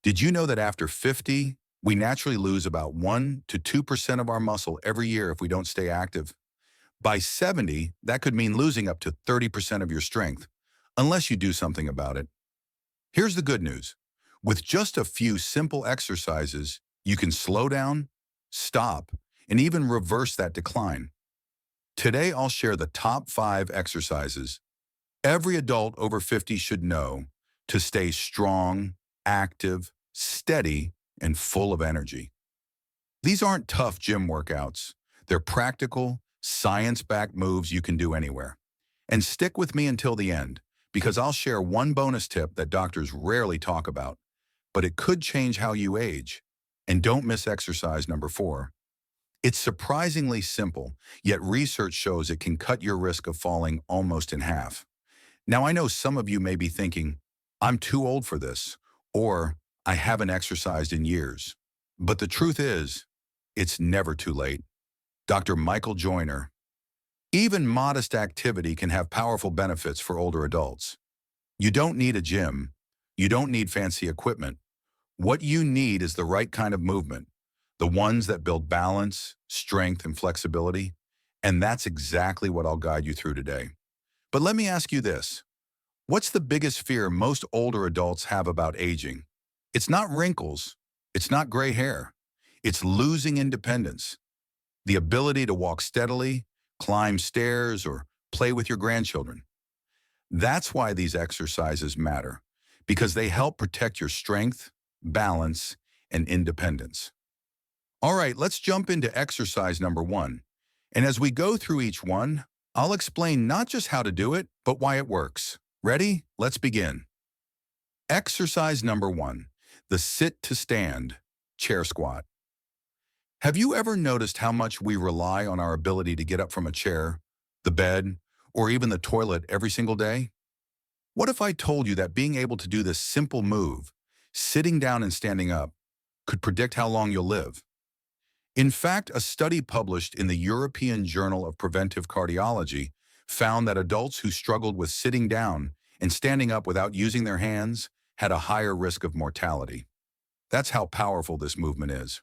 Did you know that after 50, we naturally lose about 1 to 2% of our muscle every year if we don't stay active? By 70, that could mean losing up to 30% of your strength, unless you do something about it. Here's the good news. With just a few simple exercises, you can slow down, stop, and even reverse that decline. Today, I'll share the top 5 exercises every adult over 50 should know to stay strong, active, steady, and full of energy. These aren't tough gym workouts. They're practical, science-backed moves you can do anywhere. And stick with me until the end, because I'll share one bonus tip that doctors rarely talk about, but it could change how you age. And don't miss exercise number 4. It's surprisingly simple, yet research shows it can cut your risk of falling almost in half. Now, I know some of you may be thinking, I'm too old for this, or I haven't exercised in years. But the truth is, it's never too late. Dr. Michael Joyner. Even modest activity can have powerful benefits for older adults. You don't need a gym. You don't need fancy equipment. What you need is the right kind of movement, the ones that build balance, strength, and flexibility. And that's exactly what I'll guide you through today. But let me ask you this. What's the biggest fear most older adults have about aging? It's not wrinkles. It's not gray hair. It's losing independence. The ability to walk steadily, climb stairs, or play with your grandchildren. That's why these exercises matter, because they help protect your strength, balance, and independence. All right, let's jump into exercise number 1. And as we go through each one, I'll explain not just how to do it, but why it works. Ready? Let's begin. Exercise number 1, the sit to stand, chair squat. Have you ever noticed how much we rely on our ability to get up from a chair, the bed, or even the toilet every single day? What if I told you that being able to do this simple move, sitting down and standing up, could predict how long you'll live? In fact, a study published in the European Journal of Preventive Cardiology found that adults who struggled with sitting down and standing up without using their hands had a higher risk of mortality. That's how powerful this movement is.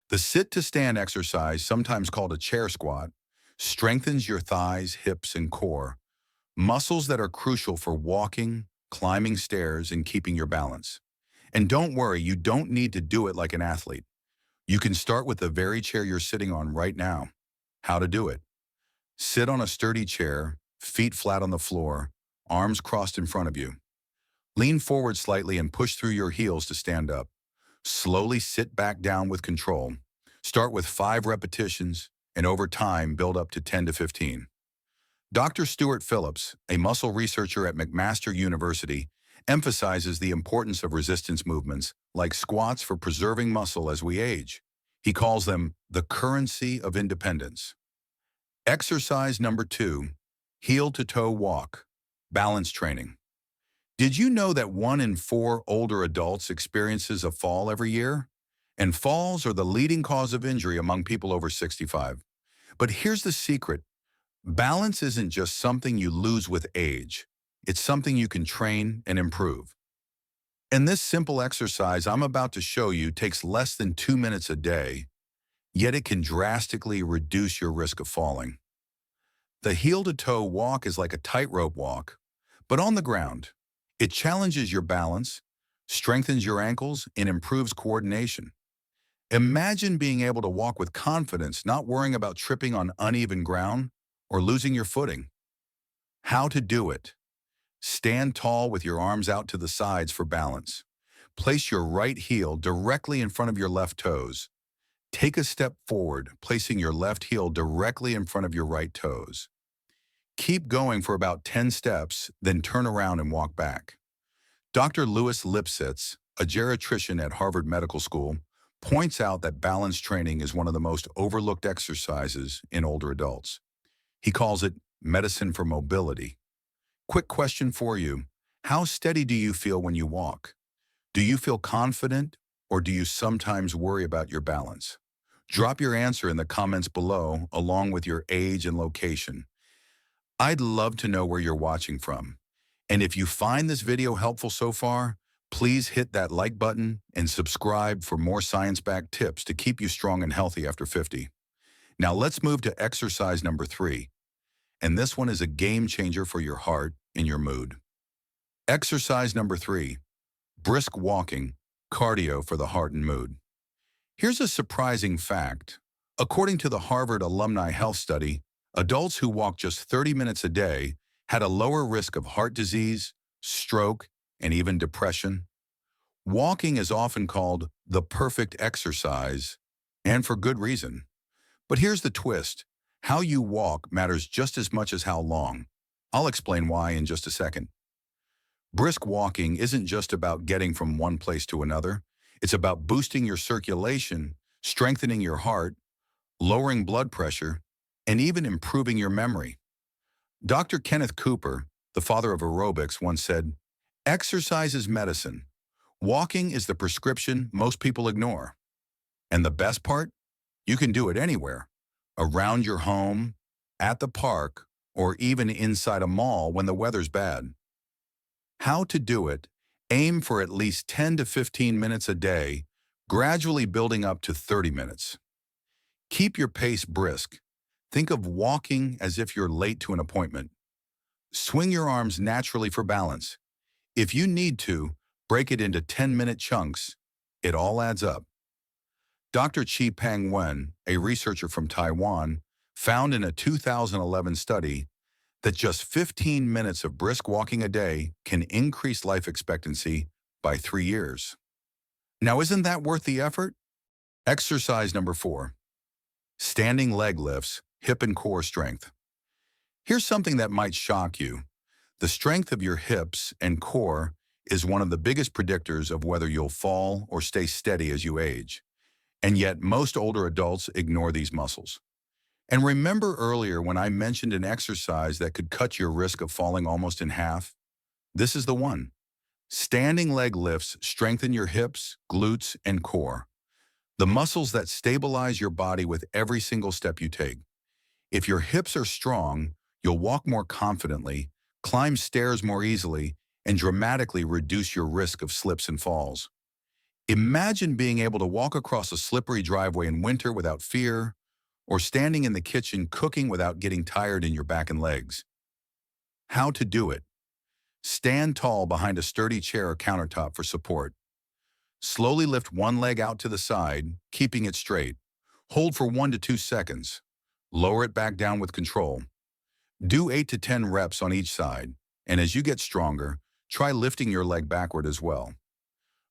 The sit-to-stand exercise, sometimes called a chair squat, strengthens your thighs, hips, and core, muscles that are crucial for walking, climbing stairs, and keeping your balance. And don't worry, you don't need to do it like an athlete. You can start with the very chair you're sitting on right now. How to do it. Sit on a sturdy chair, feet flat on the floor, arms crossed in front of you. Lean forward slightly and push through your heels to stand up. Slowly sit back down with control. Start with 5 repetitions, and over time, build up to 10 to 15. Dr. Stuart Phillips, a muscle researcher at McMaster University, emphasizes the importance of resistance movements, like squats, for preserving muscle as we age. He calls them the currency of independence. Exercise number 2, heel-to-toe walk, balance training. Did you know that 1 in 4 older adults experiences a fall every year? And falls are the leading cause of injury among people over 65. But here's the secret. Balance isn't just something you lose with age. It's something you can train and improve. And this simple exercise I'm about to show you takes less than 2 minutes a day, yet it can drastically reduce your risk of falling. The heel-to-toe walk is like a tightrope walk, but on the ground. It challenges your balance, strengthens your ankles, and improves coordination. Imagine being able to walk with confidence, not worrying about tripping on uneven ground or losing your footing. How to do it. Stand tall with your arms out to the sides for balance. Place your right heel directly in front of your left toes. Take a step forward, placing your left heel directly in front of your right toes. Keep going for about 10 steps, then turn around and walk back. Dr. Louis Lipsitz, a geriatrician at Harvard Medical School, points out that balance training is one of the most overlooked exercises in older adults. He calls it medicine for mobility. Quick question for you. How steady do you feel when you walk? Do you feel confident, or do you sometimes worry about your balance? Drop your answer in the comments below, along with your age and location. I'd love to know where you're watching from. And if you find this video helpful so far, Please hit that like button and subscribe for more science-backed tips to keep you strong and healthy after 50. Now let's move to exercise number 3, and this one is a game changer for your heart and your mood. Exercise number 3, brisk walking, cardio for the heart and mood. Here's a surprising fact. According to the Harvard Alumni Health Study, adults who walk just 30 minutes a day had a lower risk of heart disease, stroke, and even depression. Walking is often called the perfect exercise, and for good reason. But here's the twist. How you walk matters just as much as how long. I'll explain why in just a second. Brisk walking isn't just about getting from one place to another. It's about boosting your circulation, strengthening your heart, lowering blood pressure, and even improving your memory. Dr. Kenneth Cooper, the father of aerobics, once said, "Exercise is medicine. Walking is the prescription most people ignore. And the best part? You can do it anywhere, around your home, at the park, or even inside a mall when the weather's bad." How to do it? Aim for at least 10 to 15 minutes a day, gradually building up to 30 minutes. Keep your pace brisk. Think of walking as if you're late to an appointment. Swing your arms naturally for balance. If you need to, break it into 10-minute chunks. It all adds up. Dr. Chi-Peng Wen, a researcher from Taiwan, found in a 2011 study that just 15 minutes of brisk walking a day can increase life expectancy by 3 years. Now, isn't that worth the effort? Exercise number 4, standing leg lifts, hip and core strength. Here's something that might shock you. The strength of your hips and core is one of the biggest predictors of whether you'll fall or stay steady as you age. And yet, most older adults ignore these muscles. And remember earlier when I mentioned an exercise that could cut your risk of falling almost in half? This is the one. Standing leg lifts strengthen your hips, glutes, and core, the muscles that stabilize your body with every single step you take. If your hips are strong, you'll walk more confidently, climb stairs more easily, and dramatically reduce your risk of slips and falls. Imagine being able to walk across a slippery driveway in winter without fear, or standing in the kitchen cooking without getting tired in your back and legs. How to do it? Stand tall behind a sturdy chair or countertop for support. Slowly lift one leg out to the side, keeping it straight. Hold for 1 to 2 seconds. Lower it back down with control. Do 8 to 10 reps on each side, and as you get stronger, try lifting your leg backward as well.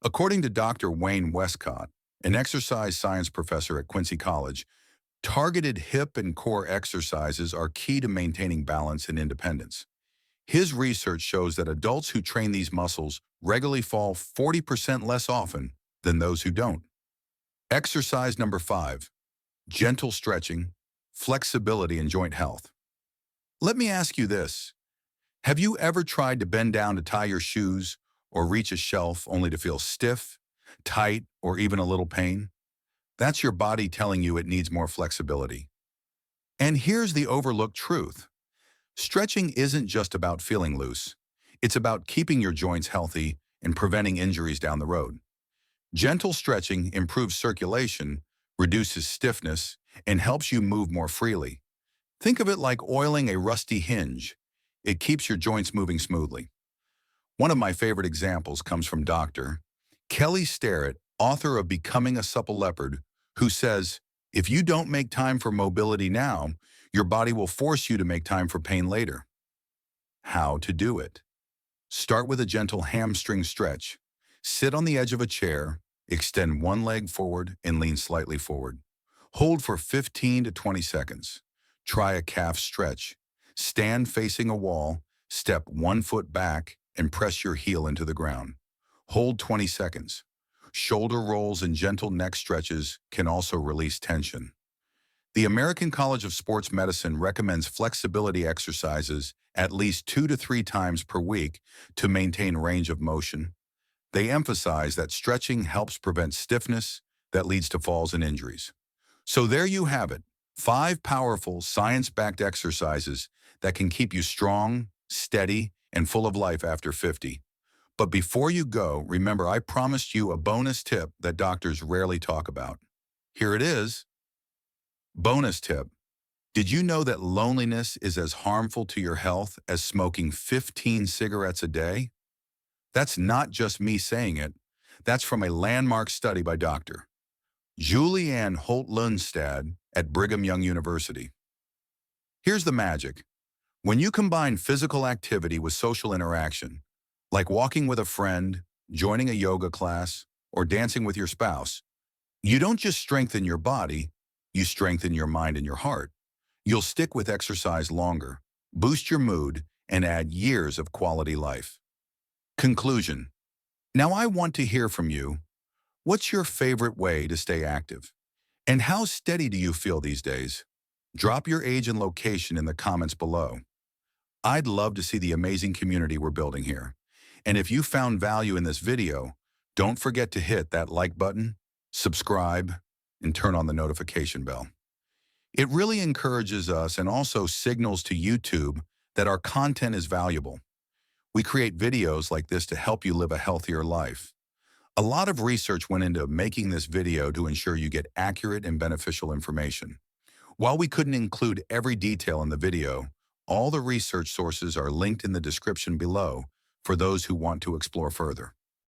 According to Dr. Wayne Westcott, an exercise science professor at Quincy College, targeted hip and core exercises are key to maintaining balance and independence. His research shows that adults who train these muscles regularly fall 40% less often than those who don't. Exercise number 5, gentle stretching, flexibility, and joint health. Let me ask you this. Have you ever tried to bend down to tie your shoes or reach a shelf only to feel stiff, tight, or even a little pain? That's your body telling you it needs more flexibility. And here's the overlooked truth. Stretching isn't just about feeling loose. It's about keeping your joints healthy and preventing injuries down the road. Gentle stretching improves circulation, reduces stiffness, and helps you move more freely. Think of it like oiling a rusty hinge. It keeps your joints moving smoothly. One of my favorite examples comes from Dr. Kelly Starrett, author of Becoming a Supple Leopard, who says, if you don't make time for mobility now, your body will force you to make time for pain later. How to do it? Start with a gentle hamstring stretch. Sit on the edge of a chair, extend one leg forward and lean slightly forward. Hold for 15 to 20 seconds. Try a calf stretch. Stand facing a wall, step 1 foot back, and press your heel into the ground. Hold 20 seconds. Shoulder rolls and gentle neck stretches can also release tension. The American College of Sports Medicine recommends flexibility exercises at least 2 to 3 times per week to maintain range of motion. They emphasize that stretching helps prevent stiffness that leads to falls and injuries. So there you have it, 5 powerful science-backed exercises that can keep you strong, steady, and full of life after 50. But before you go, remember I promised you a bonus tip that doctors rarely talk about. Here it is. Bonus tip. Did you know that loneliness is as harmful to your health as smoking 15 cigarettes a day? That's not just me saying it. That's from a landmark study by Dr. Julianne Holt-Lundstad at Brigham Young University. Here's the magic. When you combine physical activity with social interaction, like walking with a friend, joining a yoga class, or dancing with your spouse, you don't just strengthen your body, you strengthen your mind and your heart. You'll stick with exercise longer, boost your mood, and add years of quality life. Conclusion. Now I want to hear from you. What's your favorite way to stay active? And how steady do you feel these days? Drop your age and location in the comments below. I'd love to see the amazing community we're building here. And if you found value in this video, don't forget to hit that like button, subscribe, and turn on the notification bell. It really encourages us and also signals to YouTube that our content is valuable. We create videos like this to help you live a healthier life. A lot of research went into making this video to ensure you get accurate and beneficial information. While we couldn't include every detail in the video, all the research sources are linked in the description below for those who want to explore further.